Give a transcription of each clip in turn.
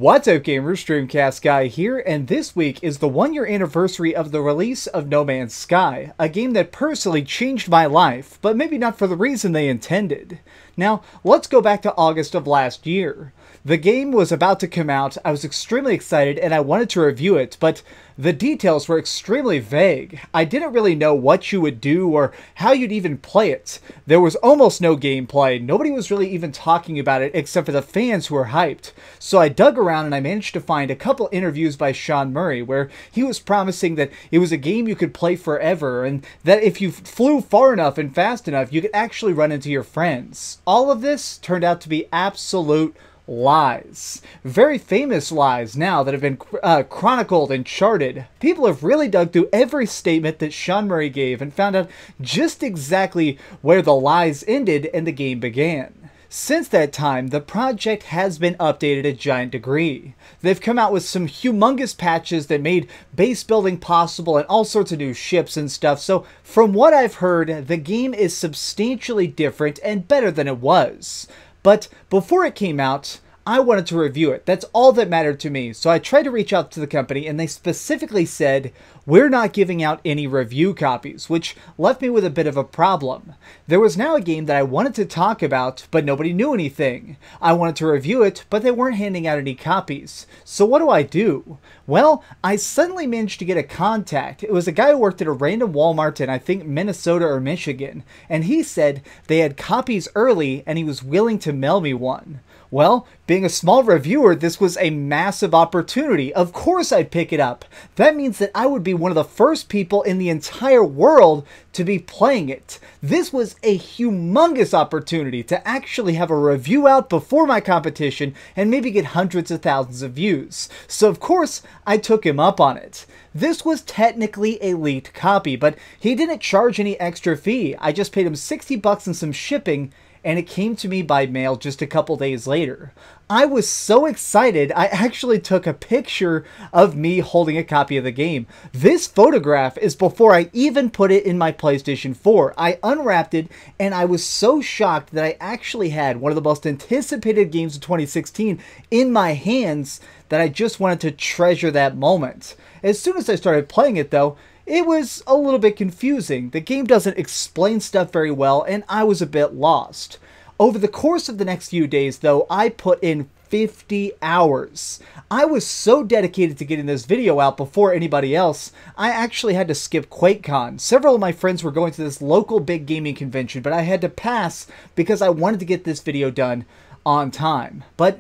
What's up gamers, DreamcastGuy here, and this week is the 1-year anniversary of the release of No Man's Sky, a game that personally changed my life, but maybe not for the reason they intended. Now, let's go back to August of last year. The game was about to come out, I was extremely excited and I wanted to review it, but the details were extremely vague. I didn't really know what you would do or how you'd even play it. There was almost no gameplay, nobody was really even talking about it except for the fans who were hyped. So I dug around and I managed to find a couple interviews by Sean Murray where he was promising that it was a game you could play forever and that if you flew far enough and fast enough you could actually run into your friends. All of this turned out to be absolute lies. Very famous lies now that have been chronicled and charted. People have really dug through every statement that Sean Murray gave and found out just exactly where the lies ended and the game began. Since that time, the project has been updated a giant degree. They've come out with some humongous patches that made base building possible and all sorts of new ships and stuff, so from what I've heard, the game is substantially different and better than it was. But before it came out, I wanted to review it. That's all that mattered to me. So I tried to reach out to the company and they specifically said, we're not giving out any review copies, which left me with a bit of a problem. There was now a game that I wanted to talk about, but nobody knew anything. I wanted to review it, but they weren't handing out any copies. So what do? Well, I suddenly managed to get a contact. It was a guy who worked at a random Walmart in I think Minnesota or Michigan, and he said they had copies early and he was willing to mail me one. Well, being a small reviewer, this was a massive opportunity. Of course I'd pick it up. That means that I would be one of the first people in the entire world to be playing it. This was a humongous opportunity to actually have a review out before my competition and maybe get hundreds of thousands of views. So of course, I took him up on it. This was technically a leaked copy, but he didn't charge any extra fee. I just paid him 60 bucks and some shipping, and it came to me by mail just a couple days later. I was so excited, I actually took a picture of me holding a copy of the game. This photograph is before I even put it in my PlayStation 4. I unwrapped it, and I was so shocked that I actually had one of the most anticipated games of 2016 in my hands that I just wanted to treasure that moment. As soon as I started playing it though, it was a little bit confusing. The game doesn't explain stuff very well, and I was a bit lost. Over the course of the next few days, though, I put in 50 hours. I was so dedicated to getting this video out before anybody else, I actually had to skip QuakeCon. Several of my friends were going to this local big gaming convention, but I had to pass because I wanted to get this video done on time. But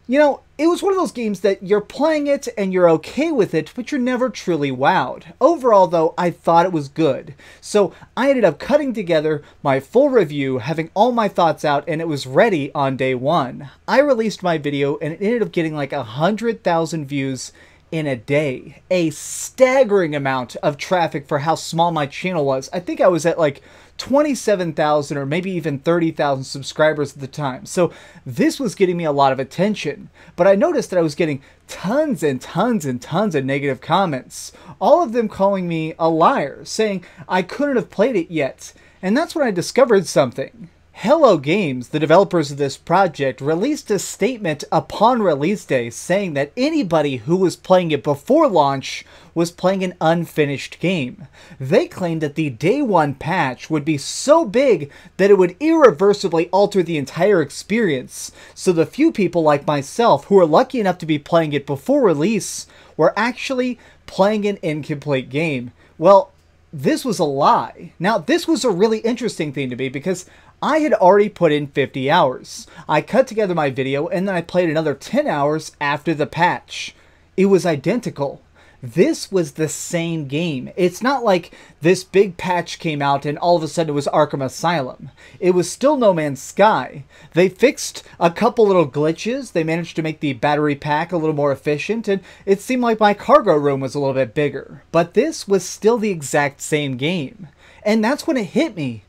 you know, it was one of those games that you're playing it and you're okay with it, but you're never truly wowed. Overall, though, I thought it was good. So I ended up cutting together my full review, having all my thoughts out, and it was ready on day one. I released my video and it ended up getting like 100,000 views in a day. A staggering amount of traffic for how small my channel was. I think I was at like 27,000 or maybe even 30,000 subscribers at the time. So this was getting me a lot of attention. But I noticed that I was getting tons and tons and tons of negative comments. All of them calling me a liar, saying I couldn't have played it yet. And that's when I discovered something. Hello Games, the developers of this project, released a statement upon release day saying that anybody who was playing it before launch was playing an unfinished game. They claimed that the day one patch would be so big that it would irreversibly alter the entire experience. So the few people like myself who were lucky enough to be playing it before release were actually playing an incomplete game. Well, this was a lie. Now, this was a really interesting thing to me because I had already put in 50 hours. I cut together my video and then I played another 10 hours after the patch. It was identical. This was the same game. It's not like this big patch came out and all of a sudden it was Arkham Asylum. It was still No Man's Sky. They fixed a couple little glitches. They managed to make the battery pack a little more efficient, and it seemed like my cargo room was a little bit bigger. But this was still the exact same game. And that's when it hit me.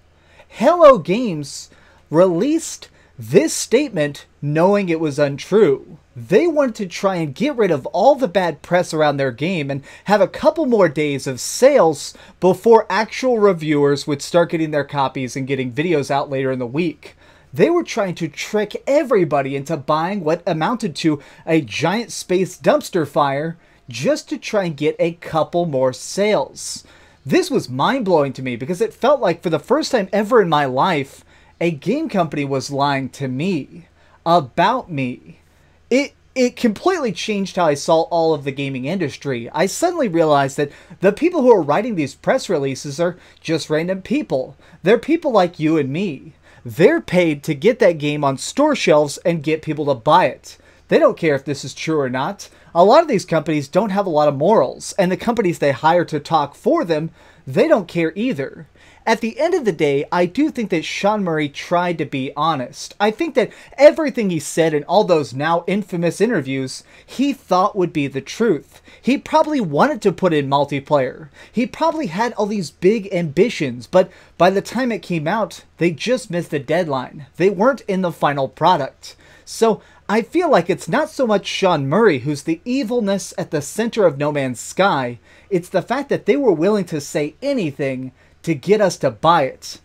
Hello Games released this statement knowing it was untrue. They wanted to try and get rid of all the bad press around their game and have a couple more days of sales before actual reviewers would start getting their copies and getting videos out later in the week. They were trying to trick everybody into buying what amounted to a giant space dumpster fire just to try and get a couple more sales. This was mind-blowing to me because it felt like for the first time ever in my life, a game company was lying to me about me. It completely changed how I saw all of the gaming industry. I suddenly realized that the people who are writing these press releases are just random people. They're people like you and me. They're paid to get that game on store shelves and get people to buy it. They don't care if this is true or not. A lot of these companies don't have a lot of morals, and the companies they hire to talk for them, they don't care either. At the end of the day, I do think that Sean Murray tried to be honest. I think that everything he said in all those now infamous interviews, he thought would be the truth. He probably wanted to put in multiplayer. He probably had all these big ambitions, but by the time it came out, they just missed the deadline. They weren't in the final product. So I feel like it's not so much Sean Murray who's the evilness at the center of No Man's Sky. It's the fact that they were willing to say anything to get us to buy it.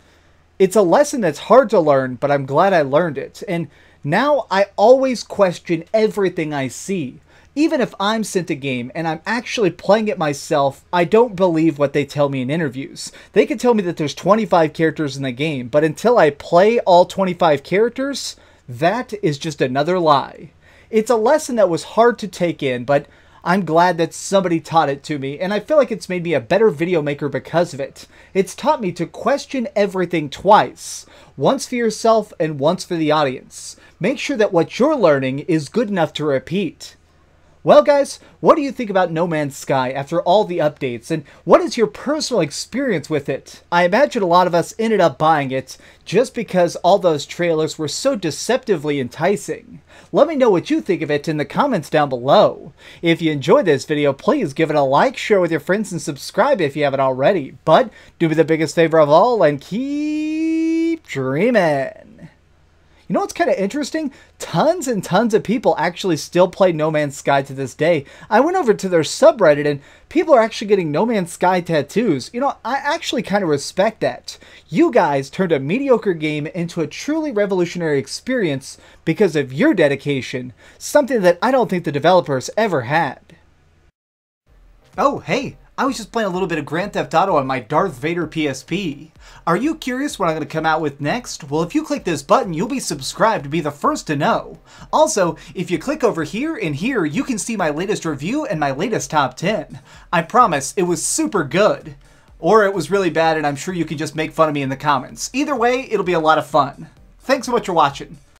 It's a lesson that's hard to learn, but I'm glad I learned it. And now I always question everything I see. Even if I'm sent a game and I'm actually playing it myself, I don't believe what they tell me in interviews. They can tell me that there's 25 characters in the game, but until I play all 25 characters, that is just another lie. It's a lesson that was hard to take in, but I'm glad that somebody taught it to me, and I feel like it's made me a better video maker because of it. It's taught me to question everything twice. Once for yourself and once for the audience. Make sure that what you're learning is good enough to repeat. Well guys, what do you think about No Man's Sky after all the updates, and what is your personal experience with it? I imagine a lot of us ended up buying it just because all those trailers were so deceptively enticing. Let me know what you think of it in the comments down below. If you enjoyed this video, please give it a like, share with your friends, and subscribe if you haven't already. But do me the biggest favor of all and keep dreaming. You know what's kind of interesting? Tons and tons of people actually still play No Man's Sky to this day. I went over to their subreddit and people are actually getting No Man's Sky tattoos. You know, I actually kind of respect that. You guys turned a mediocre game into a truly revolutionary experience because of your dedication, something that I don't think the developers ever had. Oh, hey! I was just playing a little bit of Grand Theft Auto on my Darth Vader PSP. Are you curious what I'm going to come out with next? Well, if you click this button, you'll be subscribed to be the first to know. Also, if you click over here and here, you can see my latest review and my latest top 10. I promise, it was super good. Or it was really bad and I'm sure you can just make fun of me in the comments. Either way, it'll be a lot of fun. Thanks so much for watching.